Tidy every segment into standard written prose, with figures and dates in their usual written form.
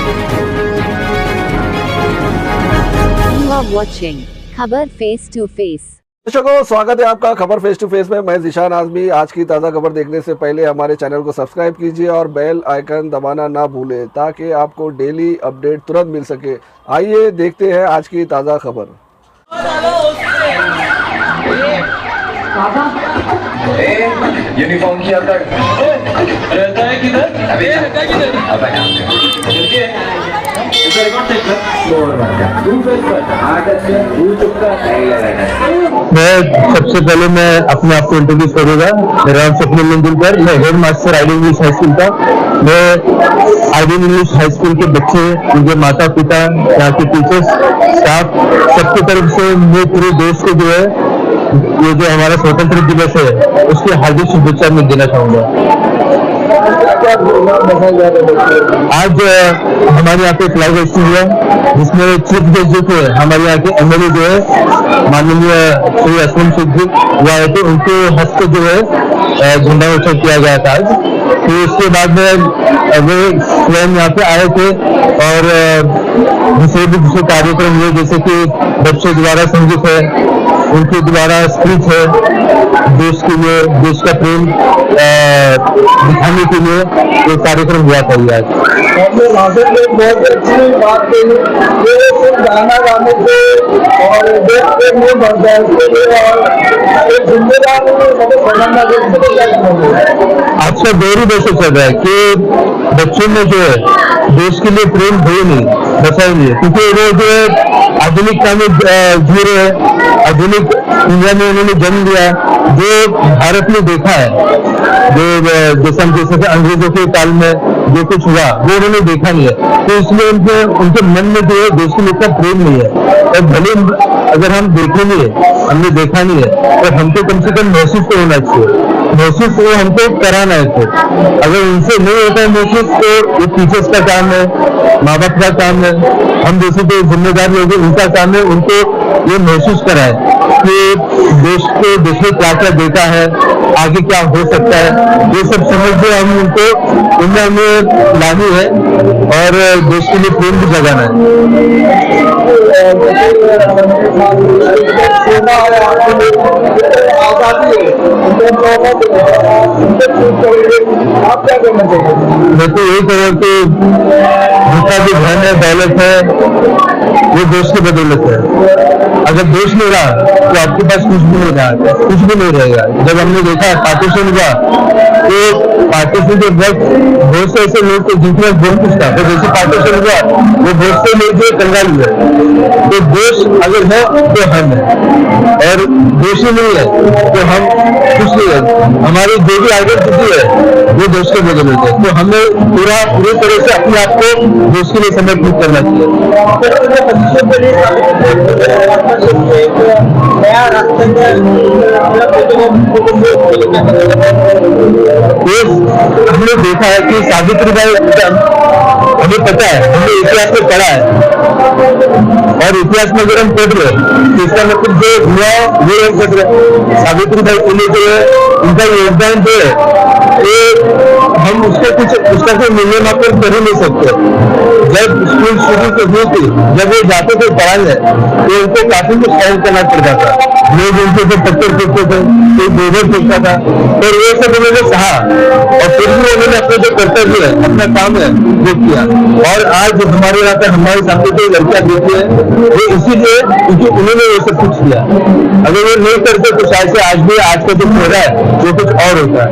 You are watching खबर face to face. दर्शकों, स्वागत है आपका खबर फेस टू फेस में। मैं ज़ीशान आज़मी। आज की ताज़ा खबर देखने से पहले हमारे चैनल को सब्सक्राइब कीजिए और बेल आइकन दबाना ना भूलें ताकि आपको डेली अपडेट तुरंत मिल सके। आइए देखते हैं आज की ताज़ा खबर। यूनिफॉर्म किया तक रहता है किधर? अभी रहता है किधर? अब मैं सबसे पहले मैं अपने आप को इंट्रोड्यूस करूंगा। मेरा नाम स्वप्निल मंजुलकर, मैं head master ideal English high school का। मैं आइडियल इंग्लिश हाई स्कूल के बच्चे, उनके माता पिता, यहाँ के टीचर्स, स्टाफ, सबकी तरफ से मैं पूरे देश को जो है ये जो हमारा स्वतंत्र दिवस है उसकी हार्दिक शुभेच्छा मैं देना चाहूँगा। आज हमारे यहाँ पे फ्लैग होस्टिंग हुआ जिसमें चीफ गेस्ट जो थे हमारे यहाँ के एमएलए जो है माननीय श्री असलम शेख जी वो आए थे, उनके हस्ते जो है झंडा उत्सव किया गया था आज। तो उसके बाद में वे स्वयं यहाँ पे आए थे और दूसरे कार्यक्रम हुए जैसे कि बच्चों द्वारा संगीत है, उनके द्वारा स्पीच है, देश के लिए, देश का प्रेम दिखाने के लिए एक कार्यक्रम हुआ था आज। बहुत अच्छी बात कही, ये सिर्फ गाना गाने से और देश प्रेम में बढ़ता है, उसके लिए और एक जिम्मेदार समझना आजकल दौर ही वैसे चल रहा है कि बच्चों में जो है देश के लिए प्रेम हो नहीं, बचा ही नहीं, क्योंकि वो जो है आधुनिकता में जी रहे हैं। आधुनिक इंडिया में उन्होंने जन्म लिया, जो भारत में देखा है, जो जैसे अंग्रेजों के काल में जो कुछ हुआ वो उन्होंने देखा नहीं है, तो इसलिए उनके मन में जो है देश के लिए इतना प्रेम नहीं है। और भले अगर हम देखेंगे, हमने देखा नहीं है, तो हमको कम से कम महसूस तो होना चाहिए, महसूस वो हमको कराना है। तो अगर उनसे नहीं होता है महसूस तो ये टीचर्स का काम है, माँ बाप का काम है, हम जैसे तो जिम्मेदार लोग उनका काम है उनको ये महसूस कराए कि देश में क्या क्या देखा है, आगे क्या हो सकता है, ये सब समझ के हम उनको उनमें हमें लानी है और देश के लिए प्रेम भी जगाना है। आप क्या करना चाहिए? मैं तो यही कहूँ कि जितना भी धन है, दौलत है, वो देश की बदौलत है। अगर देश नहीं रहा तो आपके पास कुछ भी नहीं रहा, कुछ भी नहीं रहेगा। जब हमने देखा पार्टीशन हुआ तो पार्टीशन के वक्त बहुत से ऐसे लोग थे जिनके पास बहुत कुछ था, तो जैसे पार्टीशन हुआ वो बहुत से लोग जो कंगाल हुए। तो देश अगर है तो हम है, और देश ही नहीं है तो हम कुछ नहीं है। हमारी जो भी आइडेंटिटी है वो देश के बदौलत है, तो हमें पूरी तरह से अपने आप को देश के लिए समर्पित करना चाहिए। नया रास्ते हमने देखा है कि सावित्रीबाई, हमें पता है, हमने इतिहास में पढ़ा है, और इतिहास में अगर हम पढ़ रहे तो इसका मतलब जो हुआ वो हम पढ़ रहे। सावित्रीबाई फुले जो है उनका योगदान जो है हम उसका कोई मूल्यमापन कर ही नहीं सकते। जब स्कूल शुरू हुई थी, जब वो जाते थे पढ़ाने तो उनको काफी कुछ सहन करना पड़ता था, लोग उनके ऊपर पत्थर फेंकते थे, कोई गोबर फेंकता था, पर ये सब उन्होंने सहा और फिर भी उन्होंने अपना जो कर्तव्य है, अपना काम है वो किया। और आज हमारे यहाँ पे हमारे सामने जो लड़कियां देखी है वो इसीलिए क्योंकि उन्होंने ये सब कुछ किया। अगर वो नहीं करते तो शायद से आज भी आज का जो चेहरा है वो कुछ और होता है।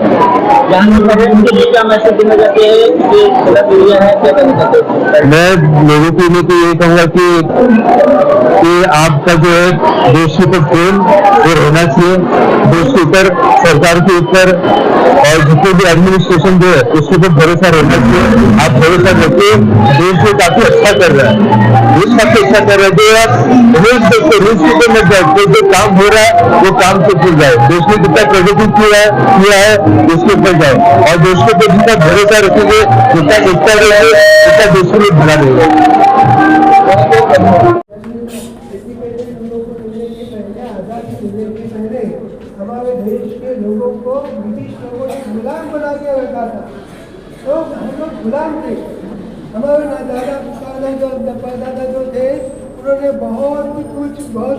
क्या मैसेज देना चाहते हैं कि गलत दुनिया है, क्या करना चाहते हैं? मैं लोगों के लिए तो ये कहूँगा कि आपका जो है देश के ऊपर प्रेम वो रहना चाहिए, देश के ऊपर, सरकार के ऊपर और जितने भी एडमिनिस्ट्रेशन जो है उसके ऊपर भरोसा रहना चाहिए। आप भरोसा रखिए, देश में काफी अच्छा कर रहा है, देश काफी अच्छा कर रहा है। जो आप रूल्स देखते, रूल्स के ऊपर मत जाए, जो काम हो रहा है वो काम से खुल जाए। देश ने कितना प्रगति किया है उसके ऊपर जाए, और देश के ऊपर जितना भरोसा रखेंगे, जितना एकता रहेंगे, उतना देश के लिए भला रहेगा। हमारे देश के लोगों को ब्रिटिश लोगों ने गुलाम बना के रखा था, तो हम लोग गुलाम थे। हमारे दादा परदादा जो थे उन्होंने बहुत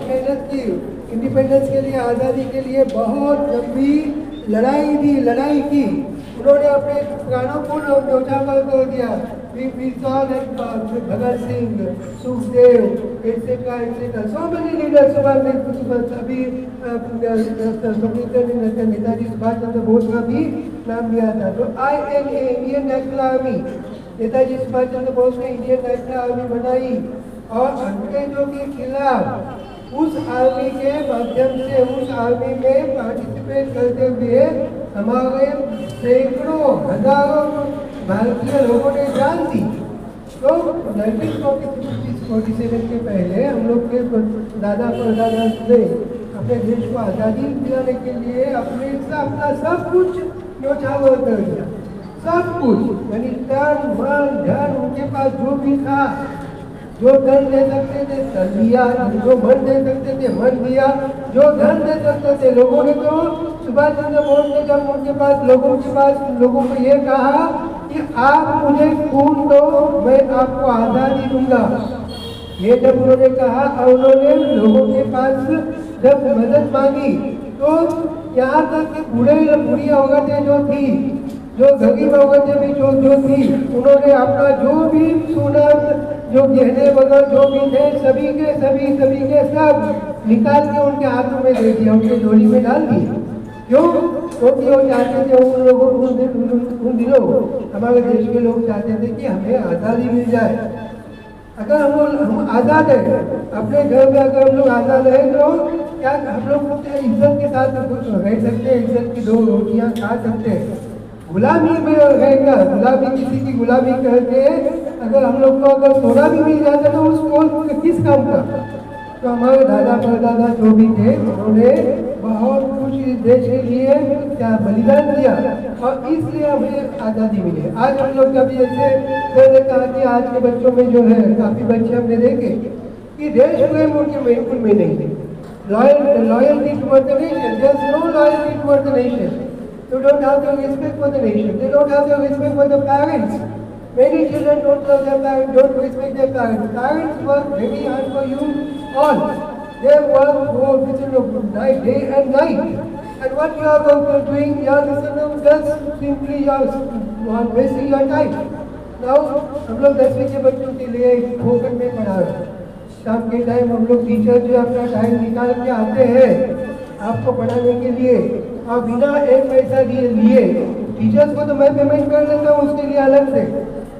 मेहनत की, इंडिपेंडेंस के लिए, आज़ादी के लिए बहुत लंबी लड़ाई की। उन्होंने अपने प्राणों को न्यौछावर कर दिया। We saw that Bhagat Singh, Sukhdev, etc. So many leaders, अभी नेताजी सुभाष चंद्र बोस का भी नाम लिया था। तो INA, Indian National Army, Netaji Subhash Chandra Bose ने इंडियन नेशनल आर्मी बनाई और अंग्रेजों के खिलाफ उस आर्मी के माध्यम से, उस आर्मी में पार्टिसिपेट करते हुए हमारे सैकड़ों हजारों भारतीय लोगों ने जान दी। तो 1947 के पहले हम लोग के दादा परदादा ने अपने देश को आज़ादी दिलाने के लिए अपना सब कुछ न्यौछावर कर दिया, सब कुछ, यानी तन मन धन, उनके पास जो भी था, जो धन दे सकते थे धन दिया, जो मन दे सकते थे मन दिया, जो धन दे सकते थे। लोगों ने तो सुभाष चंद्र बोस ने जब उनके पास लोगों को ये कहा कि आप मुझे खून दो, मैं आपको आज़ादी दूंगा, ये जब उन्होंने कहा और उन्होंने लोगों के पास जब मदद मांगी, तो यहाँ तक कि बुढ़ी औरतें जो थी, जो गरीब औरतें भी जो थी, उन्होंने अपना जो भी सोना, जो गहने वगैरह जो भी थे, सभी के सब निकाल के उनके हाथों में दे दिया, उनके झोली में डाल दिया। क्यों? क्योंकि वो चाहते थे, उन लोगों उन दिनों हमारे देश के लोग चाहते थे कि हमें आज़ादी मिल जाए। अगर हम आज़ाद है, अपने घर में अगर हम लोग आज़ाद है, तो क्या हम लोग इज्जत के साथ कुछ रह सकते हैं, इज्जत की 2 रोटियां खा सकते हैं। गुलामी में रहेगा, गुलामी किसी की गुलामी करके अगर हम लोग को अगर सोना भी मिल जाता तो उसको किस काम का। तो हमारे दादा परदादा जो भी थे, उन्होंने बहुत कुछ इस देश के लिए क्या बलिदान दिया और इसलिए हमें आज़ादी मिली। आज हम लोग कभी ऐसे मैंने कहा कि आज के बच्चों में जो है, काफ़ी बच्चे हमने देखे कि देश प्रेम उनके बिल्कुल में नहीं है। Loyalty toward the nation, there is no loyalty toward the nation. They don't have the respect for the nation. They don't have the respect for the parents. Many children don't love their parents, don't respect their parents. Parents work very hard for you all. They work for night, day and night. And what you are doing, you are just simply you are wasting your time. Now, हम लोग 10वीं के बच्चों के लिए फोकट में पढ़ा रहे हैं। शाम के टाइम हम लोग टीचर जो अपना टाइम निकाल के आते हैं आपको पढ़ाने के लिए, और बिना 1 पैसा लिए, टीचर्स को तो मैं पेमेंट कर देता हूँ उसके लिए अलग से,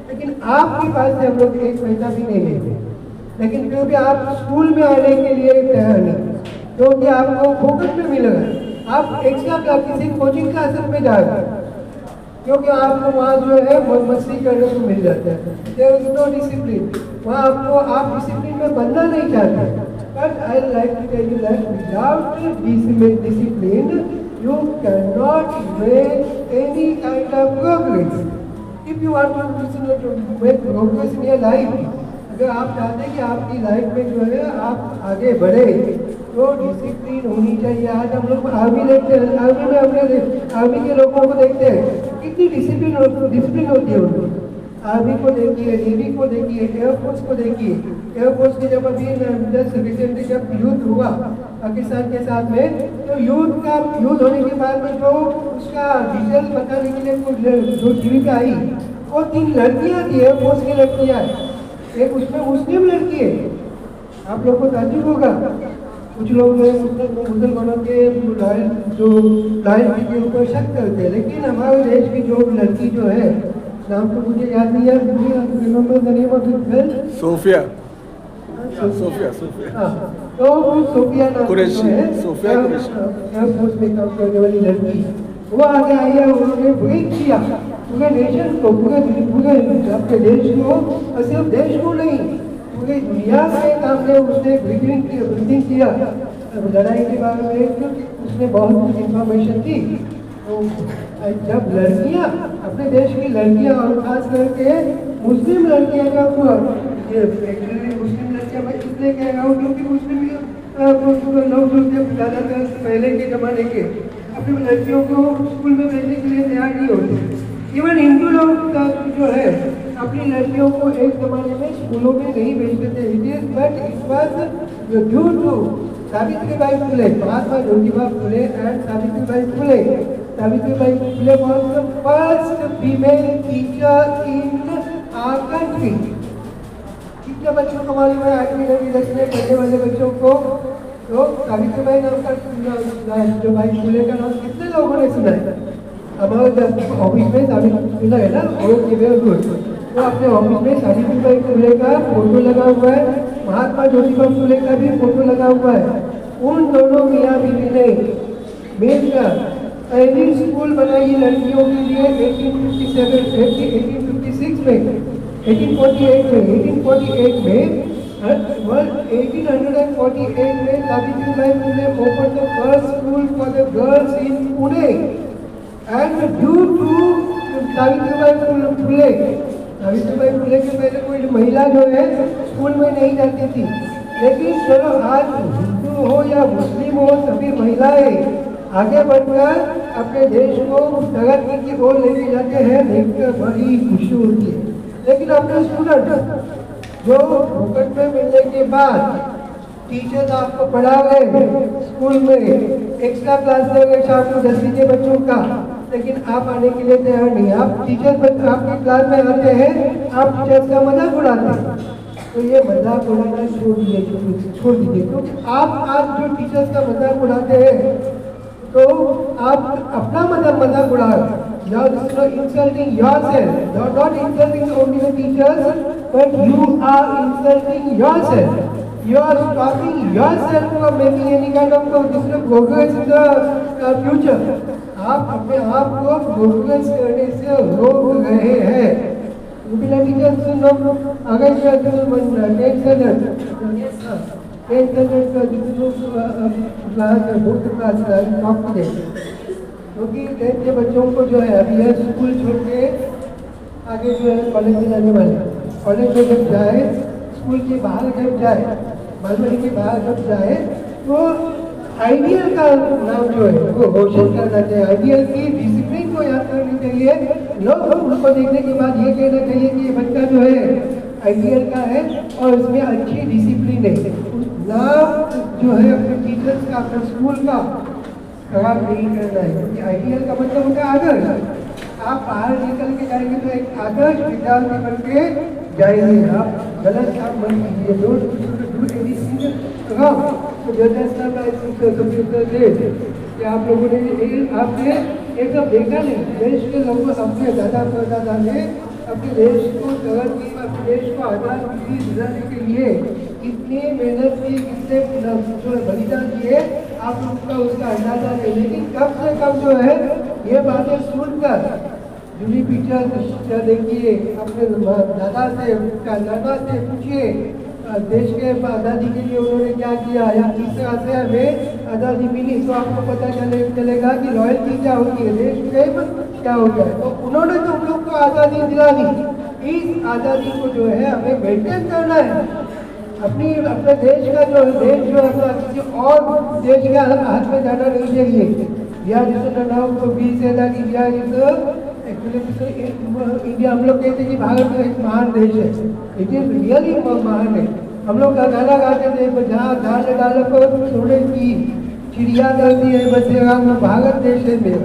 लेकिन आपके पास से हम लोग 1 पैसा भी नहीं लेते। लेकिन फिर भी आप स्कूल में आने के लिए तैयार नहीं, क्योंकि आपको फोकट में मिलेगा। आप एक्स्ट्रा क्लास किसी कोचिंग क्लासेस में जा रहे हैं, क्योंकि आपको वहाँ जो है मस्ती करने को मिल जाता है। देयर इज नो डिसिप्लिन, वहाँ आपको आप डिसिप्लिन में बनना नहीं चाहते। But I like to tell you that without discipline you cannot make any kind of progress. If you want to make progress in your life, अगर आप चाहते हैं कि आपकी लाइफ में जो है आप आगे बढ़े, तो डिसिप्लिन होनी चाहिए। आज हम लोग आर्मी देखते हैं, आर्मी में अपने आर्मी के लोगों को देखते हैं कितनी डिसिप्लिन होती है उनको। आर्मी को देखिए, नेवी को देखिए, एयरफोर्स को देखिए। एयरफोर्स के जब अभी जस्ट रिसेंटली जब युद्ध हुआ पाकिस्तान के साथ में, तो युद्ध होने के बाद में जो उसका डिटेल बताने के लिए जो टीवी पे आई, वो 3 लड़कियाँ थी, एयरफोर्स की लड़कियाँ। एक उसमें मुस्लिम लड़की है, आप लोग को ताज्जुब होगा। कुछ लोग मुसलमानों के लॉयल्टी के ऊपर शक करते हैं, लेकिन हमारे देश की जो लड़की जो है, नाम तो मुझे याद नहीं है, सोफिया। तो सोफिया नाम कुरैशी, सोफिया एयरफोर्स में काम करने वाली लड़की, वो आगे आई है, उन्होंने ब्रेक किया पूरे नेशन को, पूरे अपने देश को, और सिर्फ देश को नहीं पूरी दुनिया के सामने उसने ब्रीथिंग किया। लड़ाई के बारे में उसने बहुत कुछ इंफॉर्मेशन दी। तो जब लड़कियां, अपने देश की लड़कियां और खास करके मुस्लिम लड़कियां का मुस्लिम लड़कियां मैं इसलिए कह रहा हूँ क्योंकि मुस्लिम लोग जो थे ज़्यादातर पहले के ज़माने के अपनी लड़कियों को स्कूल में भेजने के लिए तैयार नहीं होते। इवन हिंदू लोग जो है अपनी लड़कियों को एक जमाने में स्कूलों में नहीं भेजते थे, but it was due to Savitribai Phule, Mahatma Jyotiba Phule and Savitribai Phule. Savitribai Phule was the first female teacher in our country. कितने बच्चों को मालूम है 8वीं 9वीं 10वीं में पढ़ने वाले बच्चों को? तो सावित्रीबाई नाम का जो भाई फुले का नाम कितने लोगों ने सुना है? हमारे ऑफिस में सावित्री फुले है ना, ओके वेरी गुड. तो अपने ऑफिस में सावित्रीबाई फुले का फोटो लगा हुआ है, महात्मा ज्योतिबा फुले का भी फोटो लगा हुआ है. उन दोनों मियाँ बीवी ने मिलकर पहली स्कूल बनाई लड़कियों के लिए 1856 में 1848 में Savitribai Phule open the first school for the girls in Pune. And due to Savitribai Phule के पहले कोई महिला जो है स्कूल में नहीं जाती थी, लेकिन चलो आज हिंदू हो या मुस्लिम हो, सभी महिलाएं आगे बढ़कर अपने देश को प्रगति की ओर लेके जाते हैं, देखकर बड़ी खुशी होती है. लेकिन अपने स्टूडेंट जो फोकट में मिलने के बाद टीचर्स आपको पढ़ा रहे स्कूल में, एक्स्ट्रा क्लास दे रहे शाम को 10वीं के बच्चों का, लेकिन आप आने के लिए तैयार नहीं. आप टीचर्स आपके क्लास में आते हैं, आप टीचर्स का मजाक उड़ाते हैं. तो ये मजाक उड़ाना छोड़ दीजिए. तो आप आज जो टीचर्स का मजाक उड़ाते हैं, तो आप अपना मजाक उड़ा रहे हैं. You are insulting yourself. You are not insulting only the teachers, but you are insulting yourself. You are stopping yourself from making any kind of progress in the future. आप अपने आप को प्रोग्रेस करने से रोक रहे हैं. टीचर्स अगर क्योंकि 10th के बच्चों को जो है अभी है स्कूल छोड़ के आगे जो है कॉलेज में जाने वाले. कॉलेज में जब जाए, स्कूल के बाहर जब जाए, बालवाड़ी के बाहर जब जाए, तो आइडियल का नाम जो है वो रोशन करना चाहिए. आइडियल की डिसिप्लिन को याद करनी चाहिए. लोग उनको देखने के बाद ये कहना चाहिए कि ये बच्चा जो है आइडियल का है और इसमें अच्छी डिसिप्लिन है. नाम जो है अपने टीचर्स का, अपने स्कूल का खराब नहीं करना है, क्योंकि आइडियल का मतलब होता है आदर्श. आप बाहर निकल के जाएंगे तो एक आदर्श विद्यार्थी बन के जाएंगे. आप गलत काम मत कीजिए. आप लोगों ने आपने एक देखा नहीं, देश के लोगों सबसे ज़्यादा परदादा ने अपने देश को प्रगति, अपने देश को आज़ाद दिलाने के लिए कितनी मेहनत की, कितने बलिदान दिए, आप उसका अंदाजा नहीं. लेकिन कम से कम जो है ये बातें सुनकर जूली पिक्चर देखिए, अपने दादा से पूछिए देश के आज़ादी के लिए उन्होंने क्या किया, या किस तरह से हमें आज़ादी मिली, तो आपको पता चलेगा कि लॉयल्टी क्या होती है, देश प्रेम क्या होता है. तो उन्होंने तो हम लोग को आज़ादी दिला दी. इस आज़ादी को जो है हमें मेंटेन करना है. अपने देश का जो है अपना किसी और देश के हाथ में जाना नहीं चाहिए. इंडिया, हम लोग कहते हैं कि भारत एक महान देश है. इट इज रियली महान है. हम लोग का गाना गाते थे, जहाँ डाल को सोने की चिड़िया करती है बसेरा, वो भारत देश है मेरा.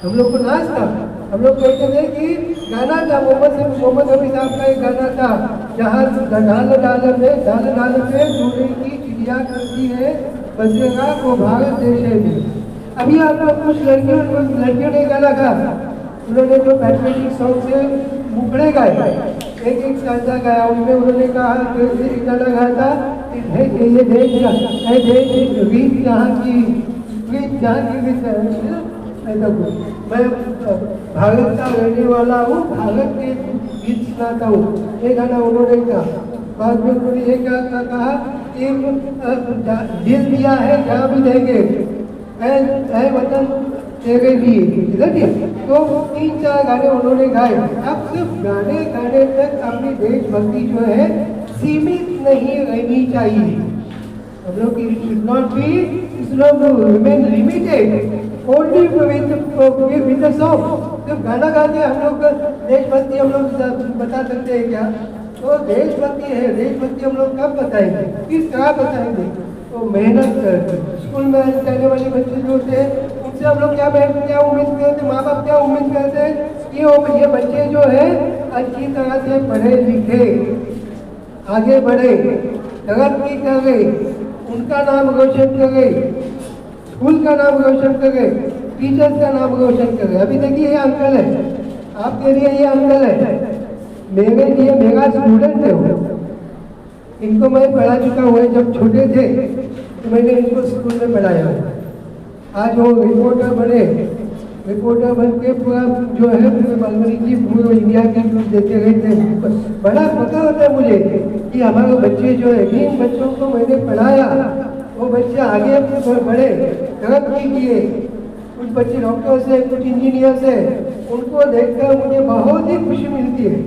हम लोग को नाच था. हम लोग कहते थे कि गाना था मोहम्मद हफीज साहब का एक गाना था, जहाँ डाल में सोने की चिड़िया करती है बसेरा, वो भारत देश है मेरा. अभी आप लोग कुछ लड़कियों ने गाना गा, उन्होंने जो पैट्रियोटिक सॉन्ग से मुखड़े गाए, एक साझा गाया. उनमें उन्होंने कहा एक गाना गाया था, ये देश रीत जहाँ की मैं भारत का रहने वाला हूँ, भारत के गीत सुनाता हूँ, ये गाना उन्होंने कहा. बाद में उन्होंने ये कहा कि दिल दिया है जहाँ भी देंगे, वतन तेरे लिए. तो 3-4 गाने उन्होंने गाए. अब सिर्फ गाने तक अपनी देशभक्ति जो है सीमित नहीं रहनी चाहिए. हम लोग की should not remain limited only with the song. सिर्फ गाना गा के हम लोग देशभक्ति हम लोग बता सकते हैं क्या? तो देशभक्ति है, देशभक्ति हम लोग कब बताएंगे, किस तरह बताएंगे? तो मेहनत कर, स्कूल में जाने वाले बच्चे जो होते हैं उनसे हम लोग क्या उम्मीद करते, माँ बाप क्या उम्मीद करते हैं कि ये बच्चे जो है अच्छी तरह से पढ़े लिखे, आगे बढ़े, तरक्की करे, उनका नाम रोशन करे, स्कूल का नाम रोशन करे, टीचर्स का नाम रोशन करे। अभी देखिए ये अंकल है, आपके लिए ये अंकल है, मेरे लिए मेरा स्टूडेंट है वो। इनको मैं पढ़ा चुका हुआ है, जब छोटे थे तो मैंने इनको स्कूल में पढ़ाया। आज वो रिपोर्टर बने, रिपोर्टर बन के पूरा जो है पूरे मलबरी की पूरे इंडिया की न्यूज देते रहते हैं। बड़ा पता होता है मुझे कि हमारे बच्चे जो है, जिन बच्चों को मैंने पढ़ाया वो बच्चे आगे बढ़े, तरक्की किए। कुछ बच्चे डॉक्टर से, कुछ इंजीनियर से, उनको देखकर मुझे बहुत ही खुशी मिलती है।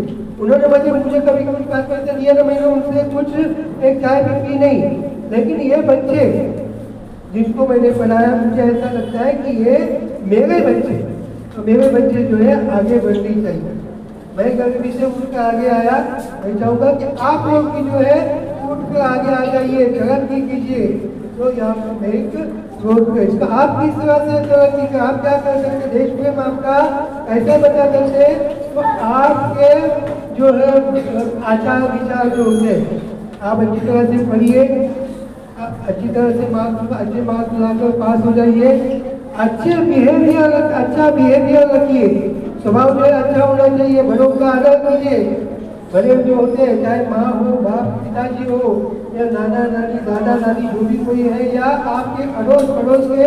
उन्होंने मुझे कभी कुछ बात करते दिया ना, मैंने उनसे कुछ एक चाय भी पी नहीं, लेकिन ये बच्चे जिनको मैंने पढ़ाया मुझे ऐसा लगता है कि ये मेरे बच्चे, तो मेरे बच्चे जो है आगे बढ़ने चाहिए। मैं गरीबी से उठकर आगे आया, मैं चाहूँगा कि आप लोग भी जो है उठकर आगे आ जाइए, तरक्की कीजिए। तो यहाँ पर मैं एक रोड पे इसका आप किस तरह से तरक्की का आप क्या कर सकते, देश प्रेम आपका ऐसे बता सकते हैं। तो आपके जो है आचार विचार जो होते हैं, आप अच्छी तरह से पढ़िए, अच्छी तरह से अच्छे मार्क्स लाकर पास हो जाइए, अच्छा बिहेवियर रखिए, स्वभाव जो है अच्छा होना चाहिए, बड़ों का आदर कीजिए। बड़े जो होते हैं, चाहे माँ हो, बाप, पिताजी हो, या नाना नानी, दादा दादी, जो भी कोई है, या आपके अड़ोस पड़ोस के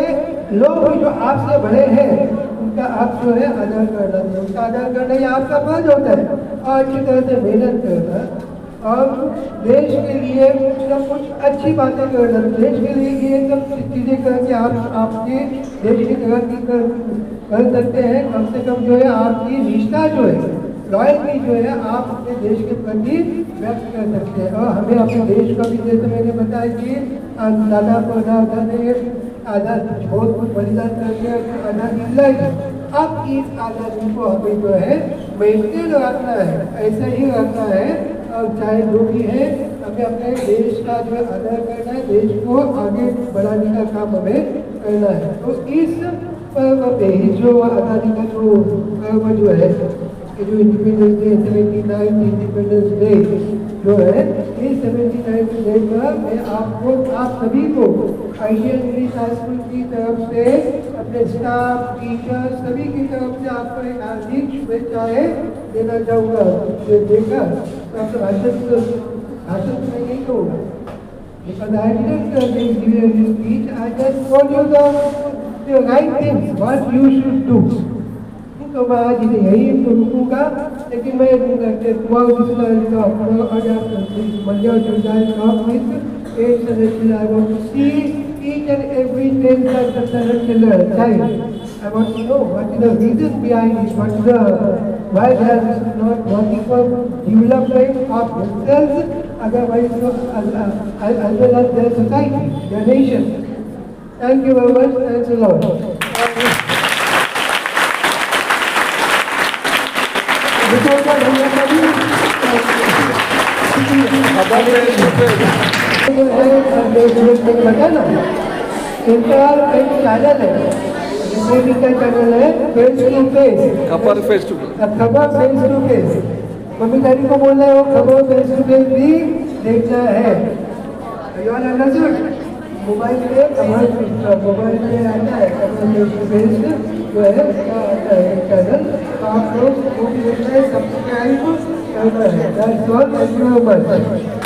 लोग जो आपसे बड़े हैं, उनका आप जो है आदर करना चाहिए। उनका आदर करना ये आपका फर्ज होता है, और अच्छी तरह से मेहनत करना और देश के लिए कुछ न कुछ अच्छी बातें करना। देश के लिए ये सब चीज़ें करके आप आपके देश की तरक्की कर सकते हैं। कम से कम जो है आपकी निष्ठा जो है, लॉयल्टी जो है, आप अपने देश के प्रति व्यक्त कर सकते हैं। और हमें अपने देश का भी, जैसे मैंने बताया कि दादा परदादा ने आज़ाद बहुत बलिदान करके आज़ादी दिलाई, अब इस आज़ादी को हमें जो है मेंटेन रखना है, ऐसा ही रखना है। और चाहे जो भी है, हमें अपने देश का जो आदर करना है, देश को आगे बढ़ाने का काम हमें करना है। तो इस पर्व पे जो आज़ादी का जो पर्व जो है, जो इंडिपेंडेंस डे 79 इंडिपेंडेंस डे जो है, इस 79 डे पर मैं आपको, आप सभी को आईसीएस इंग्लिश हाई स्कूल की तरफ से, अपने स्टाफ, टीचर सभी की तरफ से आपको एक हार्दिक शुभेच्छाएं देना चाहूँगा। देकर तो आपका भाषण तो मैं यही कहूँगा, because I didn't give you this speech, I just told you the right things, what you should do. तो मैं आज यही रुकूंगा, लेकिन मैं I want to see each and every 10 child. I want to know what is the reason behind it, what is the, why they are not working for development of themselves, otherwise as well as their society, their nation. Thank you very much. Thanks a lot. इनका एक channel है, channel है face to face, खबर face to face. Mummy daddy को बोल रहे हो खबर फेस टू फेस भी देखना है। मोबाइल पे आता है खबर फेस टू फेस जो है चैनल, आप लोग सब्सक्राइब करना है।